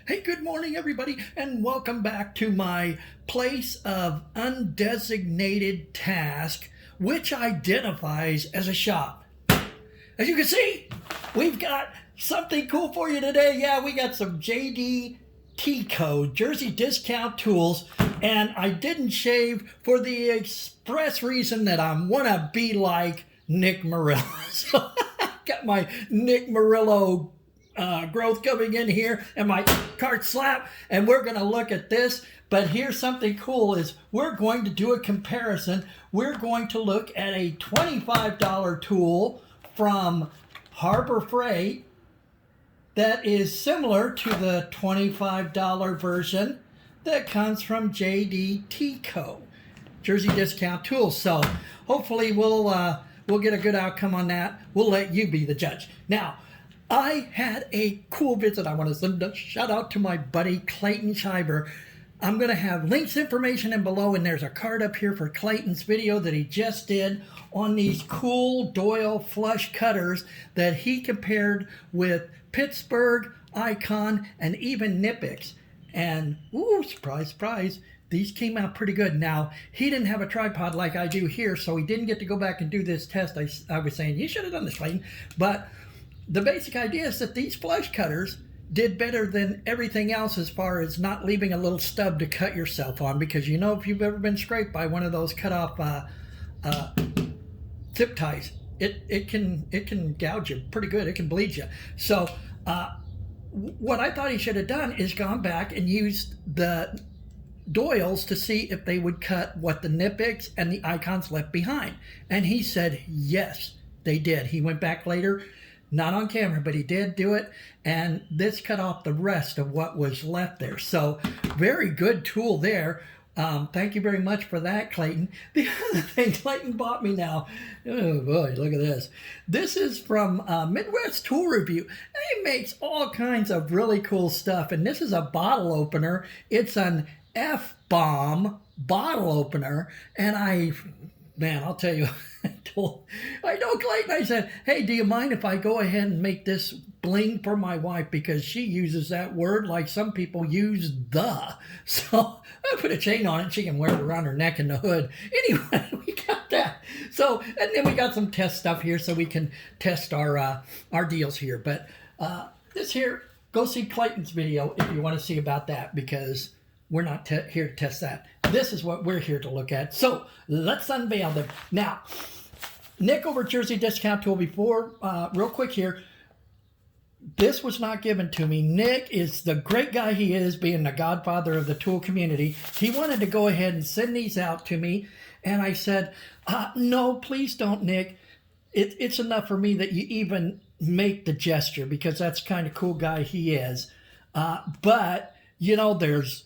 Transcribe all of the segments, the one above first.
Hey, good morning, everybody, and welcome back to my place of undesignated task, which identifies as a shop. As you can see, we've got something cool for you today. Yeah, we got some JDTCo, Jersey Discount Tools, and I didn't shave for the express reason that I want to be like Nick Murillo. So I got my Nick Murillo growth coming in here and my cart slap, and we're going to look at this. But here's something cool is we're going to do a comparison. We're going to look at a $25 tool from Harbor Freight that is similar to the $25 version that comes from JDTCo, Jersey Discount Tools. So hopefully we'll get a good outcome on that. We'll let you be the judge. Now, I had a cool visit. I want to send a shout out to my buddy Clayton Sheiber. I'm going to have links, information in below, and there's a card up here for Clayton's video that he just did on these cool Doyle flush cutters that he compared with Pittsburgh, Icon, and even Nipix. And, ooh, surprise, surprise, these came out pretty good. Now, he didn't have a tripod like I do here, so he didn't get to go back and do this test. I was saying, you should have done this, Clayton. But the basic idea is that these flush cutters did better than everything else as far as not leaving a little stub to cut yourself on, because you know if you've ever been scraped by one of those cut off zip ties, it can gouge you pretty good. It can bleed you. So what I thought he should have done is gone back and used the Doyles to see if they would cut what the Nipix and the Icons left behind, and he said yes, they did. He went back later. Not on camera, but he did do it, and this cut off the rest of what was left there. So very good tool there. Thank you very much for that, Clayton. The other thing Clayton bought me now, oh boy, look at this. This is from Midwest Tool Review. He makes all kinds of really cool stuff, and this is a bottle opener. It's an F-bomb bottle opener, and man, I'll tell you, I know Clayton, I said, hey, do you mind if I go ahead and make this bling for my wife, because she uses that word like some people use the. So I put a chain on it, she can wear it around her neck and the hood. Anyway, we got that. So, and then we got some test stuff here so we can test our deals here. But this here, go see Clayton's video if you want to see about that, because we're not here to test that. This is what we're here to look at. So let's unveil them. Now, Nick over Jersey Discount Tool, before, real quick here, this was not given to me. Nick is the great guy he is, being the godfather of the tool community. He wanted to go ahead and send these out to me, and I said, no, please don't, Nick. It's enough for me that you even make the gesture, because that's the kind of cool guy he is. But, you know, there's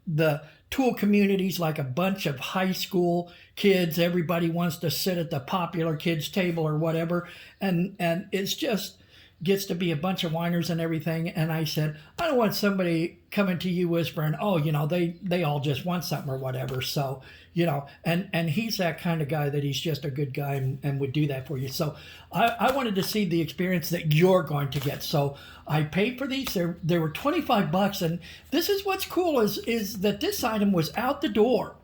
the tool communities like a bunch of high school kids. Everybody wants to sit at the popular kids table or whatever, and it's just gets to be a bunch of whiners and everything. And I said, I don't want somebody coming to you whispering, oh, you know, they all just want something or whatever. So, you know, and he's that kind of guy that he's just a good guy and would do that for you. So I wanted to see the experience that you're going to get. So I paid for these. They were $25, and this is what's cool is that this item was out the door.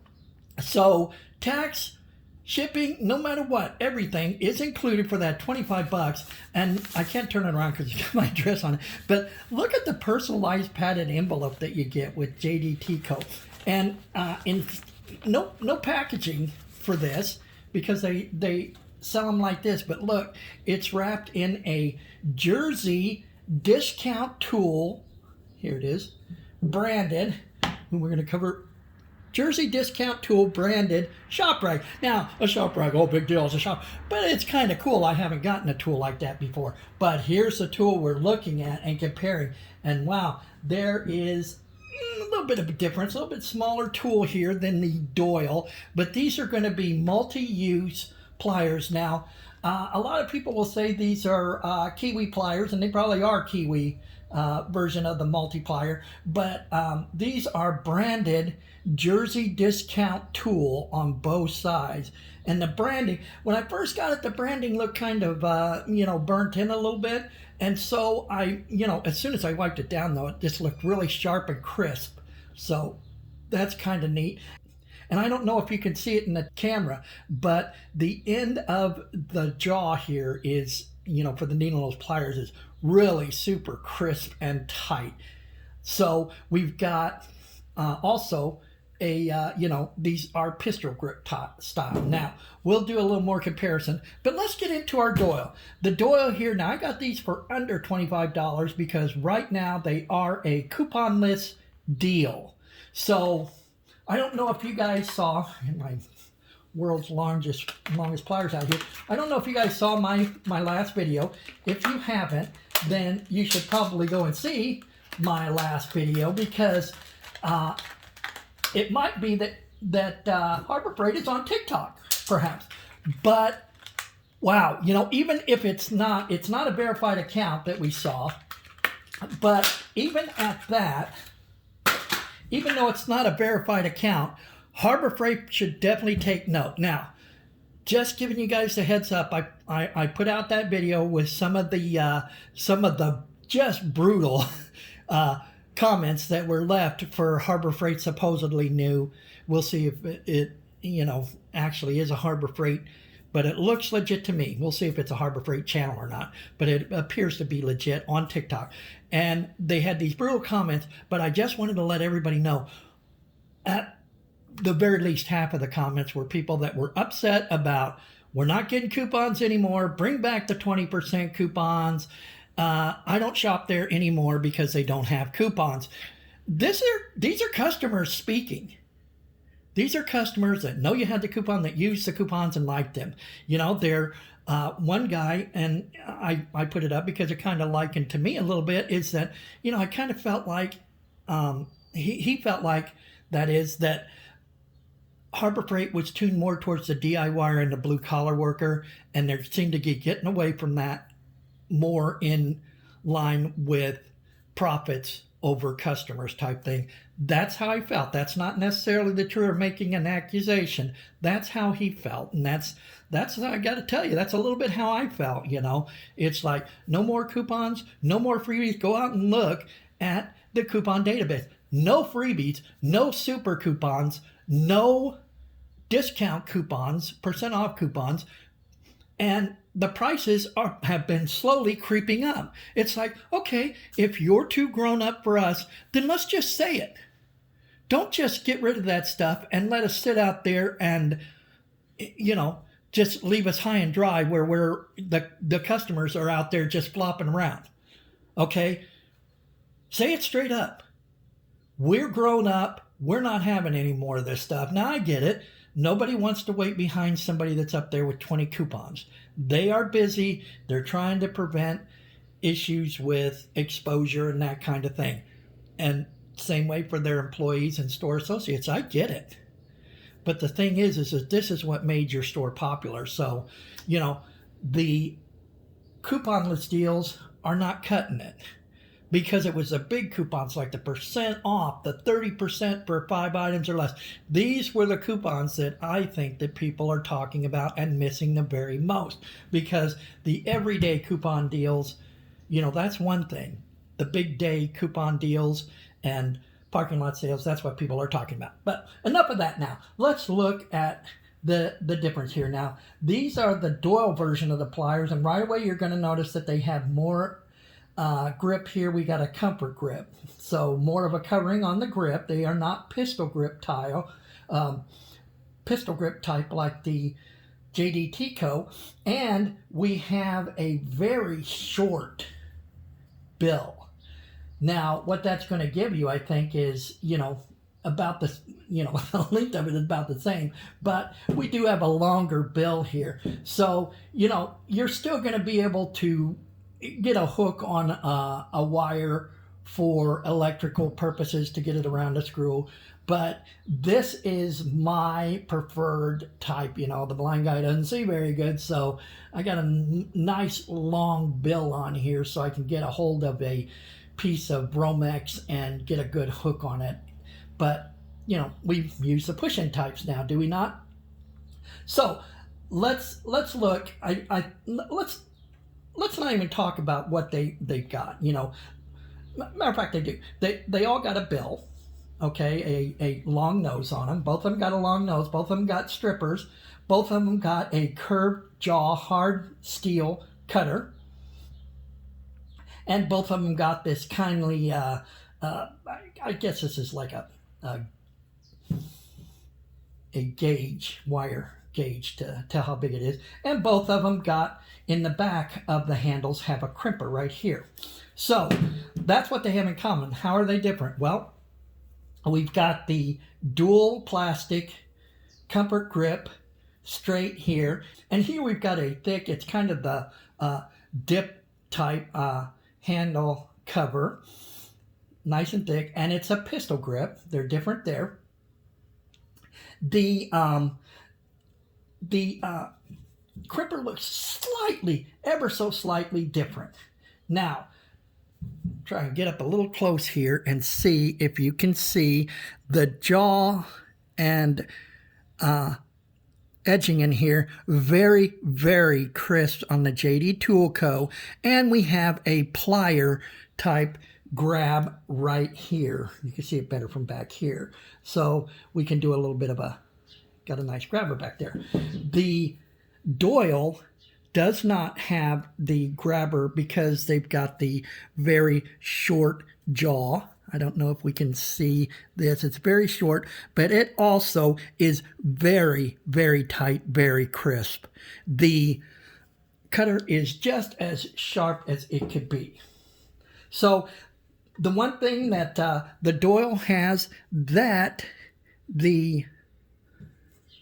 So tax, shipping, no matter what, everything is included for that $25. And I can't turn it around because it's got my address on it. But look at the personalized padded envelope that you get with JDTCo. And no packaging for this, because they sell them like this. But look, it's wrapped in a Jersey Discount Tool. Here it is, branded. And we're going to cover Jersey Discount Tool branded shop rag. Now, a shop rag, oh, big deal, it's a shop. But it's kind of cool. I haven't gotten a tool like that before. But here's the tool we're looking at and comparing. And wow, there is a little bit of a difference, a little bit smaller tool here than the Doyle. But these are going to be multi-use pliers. Now, a lot of people will say these are Kiwi pliers, and they probably are Kiwi version of the multiplier, but these are branded Jersey Discount Tool on both sides. And the branding, when I first got it, the branding looked kind of, burnt in a little bit. And so as soon as I wiped it down, though, it just looked really sharp and crisp. So that's kind of neat. And I don't know if you can see it in the camera, but the end of the jaw here is, for the needle nose pliers, is really super crisp and tight. So we've got also these are pistol grip style. Now, we'll do a little more comparison, but let's get into our Doyle. The Doyle here, now I got these for under $25 because right now they are a couponless deal. So I don't know if you guys saw, in my world's longest pliers out here, I don't know if you guys saw my last video. If you haven't, then you should probably go and see my last video, because it might be that Harbor Freight is on TikTok, perhaps. But wow, even if it's not a verified account that we saw. But even at that, even though it's not a verified account, Harbor Freight should definitely take note. Now, just giving you guys a heads up, I put out that video with some of the just brutal comments that were left for Harbor Freight supposedly new. We'll see if it actually is a Harbor Freight, but it looks legit to me. We'll see if it's a Harbor Freight channel or not, but it appears to be legit on TikTok. And they had these brutal comments, but I just wanted to let everybody know, at the very least half of the comments were people that were upset about, we're not getting coupons anymore, bring back the 20% coupons. I don't shop there anymore because they don't have coupons. These are customers speaking. These are customers that know you had the coupon, that used the coupons and liked them. They're one guy, and I put it up because it kind of likened to me a little bit, is that, I kind of felt like, he felt like, that Harbor Freight was tuned more towards the DIYer and the blue collar worker, and they seemed to be getting away from that, more in line with profits over customers type thing. That's how I felt. That's not necessarily the truth or making an accusation. That's how he felt. And that's I got to tell you, that's a little bit how I felt. It's like, no more coupons, no more freebies. Go out and look at the coupon database. No freebies, no super coupons, no discount coupons, percent off coupons, and the prices have been slowly creeping up. It's like, okay, if you're too grown up for us, then let's just say it. Don't just get rid of that stuff and let us sit out there and, just leave us high and dry where the customers are out there just flopping around. Okay? Say it straight up. We're grown up. We're not having any more of this stuff. Now, I get it. Nobody wants to wait behind somebody that's up there with 20 coupons. They are busy. They're trying to prevent issues with exposure and that kind of thing. And same way for their employees and store associates. I get it. But the thing is that this is what made your store popular. So, the couponless deals are not cutting it, because it was the big coupons like the percent off, the 30% for 5 items or less. These were the coupons that I think that people are talking about and missing the very most, because the everyday coupon deals, that's one thing. The big day coupon deals and parking lot sales, that's what people are talking about. But enough of that now. Let's look at the difference here. Now, these are the Doyle version of the pliers, and right away you're going to notice that they have more grip here. We got a comfort grip, so more of a covering on the grip. They are not pistol grip type like the JDTCo, and we have a very short bill. Now, what that's going to give you, I think, is about the the length of it is about the same, but we do have a longer bill here, so you're still going to be able to get a hook on a wire for electrical purposes to get it around a screw. But this is my preferred type. The blind guy doesn't see very good, so I got a nice long bill on here so I can get a hold of a piece of Bromex and get a good hook on it. But we use the push-in types now, do we not? So let's look. Let's let's not even talk about what they've got. You know, matter of fact, they do. They all got a bill, okay, a long nose on them. Both of them got a long nose. Both of them got strippers. Both of them got a curved jaw, hard steel cutter. And both of them got this kindly, I guess this is like a gauge, wire gauge to tell how big it is. And both of them got, in the back of the handles, have a crimper right here. So that's what they have in common. How are they different? Well, we've got the dual plastic comfort grip straight here. And here we've got a thick, it's kind of the dip type handle cover, nice and thick, and it's a pistol grip. They're different there. The crimper looks slightly, ever so slightly different. Now, try and get up a little close here and see if you can see the jaw and edging in here. Very, very crisp on the JDTCo. And we have a plier type grab right here. You can see it better from back here. So we can do a little bit of got a nice grabber back there. The Doyle does not have the grabber because they've got the very short jaw. I don't know if we can see this. It's very short, but it also is very, very tight, very crisp. The cutter is just as sharp as it could be. So the one thing that the Doyle has that the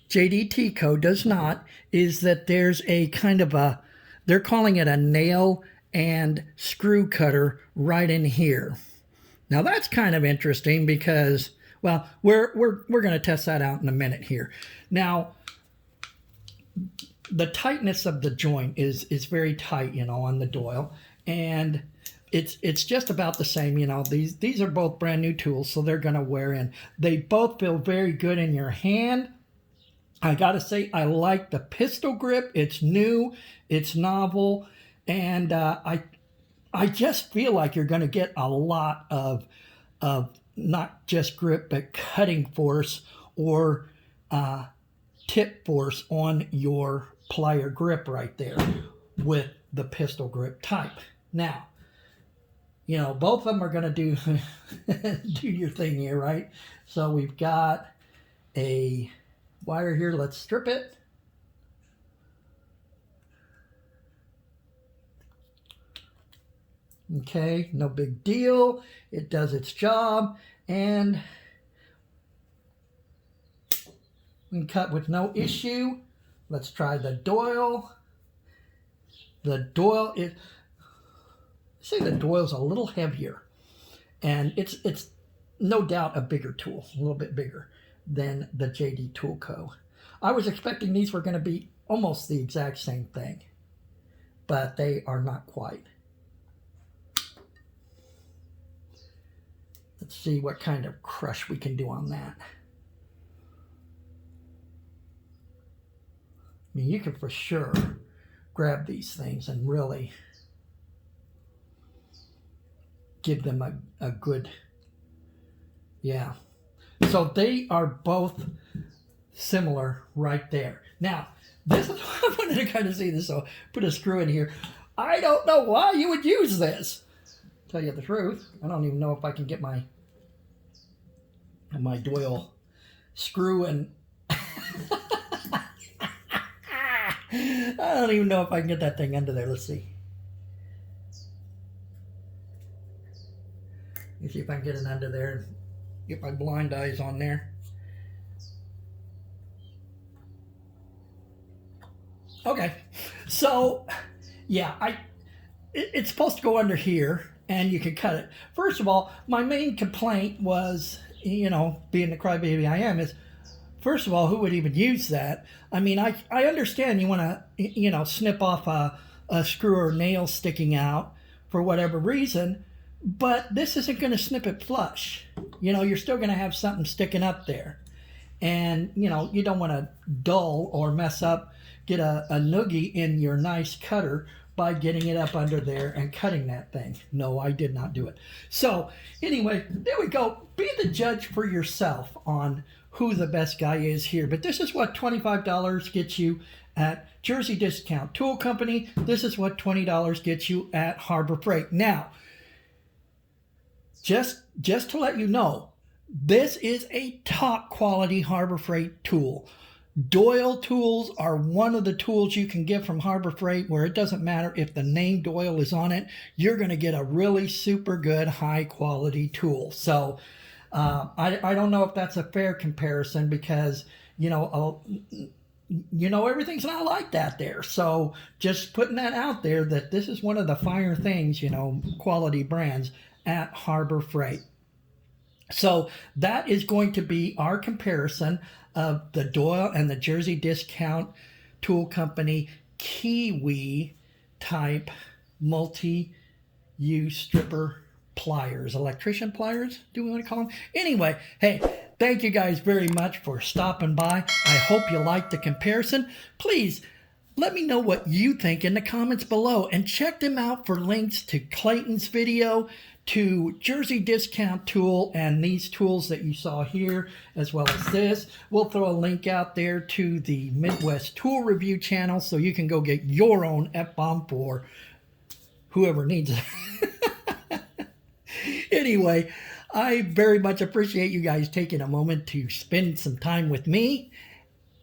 JDTCo does not is that there's a kind of they're calling it a nail and screw cutter right in here. Now that's kind of interesting because, well, we're going to test that out in a minute here. Now, the tightness of the joint is very tight, you know, on the Doyle, and it's just about the same, you know. These are both brand new tools, so they're going to wear in. They both feel very good in your hand. I got to say, I like the pistol grip. It's new, it's novel, and I just feel like you're going to get a lot of not just grip, but cutting force or tip force on your plier grip right there with the pistol grip type. Now, you know, both of them are going to do do your thing here, right? So we've got a wire here. Let's strip it. Okay, no big deal. It does its job, and we can cut with no issue. Let's try the Doyle. The Doyle is, say the Doyle's a little heavier, and it's no doubt a bigger tool, a little bit bigger than the JDTCo. I was expecting these were going to be almost the exact same thing, but they are not quite. Let's see what kind of crush we can do on that. I mean, you can for sure grab these things and really give them a good, yeah. So they are both similar right there. Now, this is I wanted to kind of see this, so put a screw in here. I don't know why you would use this. Tell you the truth, I don't even know if I can get my Doyle screw and I don't even know if I can get that thing under there. Let's see. Let me see if I can get it under there and get my blind eyes on there. Okay, so yeah, it's supposed to go under here and you can cut it. First of all, my main complaint was, you know, being the crybaby I am, is first of all, who would even use that? I mean, I understand you want to, you know, snip off a screw or nail sticking out for whatever reason, but this isn't going to snip it flush. You know, you're still going to have something sticking up there. And, you know, you don't want to dull or mess up, get a noogie in your nice cutter by getting it up under there and cutting that thing. No, I did not do it. So anyway, there we go. Be the judge for yourself on who the best guy is here. But this is what $25 gets you at Jersey Discount Tool Company. This is what $20 gets you at Harbor Freight. Now, just to let you know, this is a top quality Harbor Freight tool. Doyle tools are one of the tools you can get from Harbor Freight where it doesn't matter if the name Doyle is on it, you're going to get a really super good high quality tool. So I don't know if that's a fair comparison because, everything's not like that there. So just putting that out there that this is one of the finer things, quality brands at Harbor Freight. So that is going to be our comparison of the Doyle and the Jersey Discount Tool Company Kiwi type multi-use stripper pliers, electrician pliers, do we want to call them? Anyway, hey, thank you guys very much for stopping by. I hope you liked the comparison. Please let me know what you think in the comments below and check them out for links to Clayton's video, to Jersey Discount Tool, and these tools that you saw here, as well as this. We'll throw a link out there to the Midwest Tool Review channel so you can go get your own F-bomb for whoever needs it. Anyway, I very much appreciate you guys taking a moment to spend some time with me.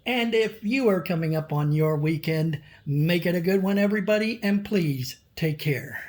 And if you are coming up on your weekend, make it a good one, everybody, and please take care.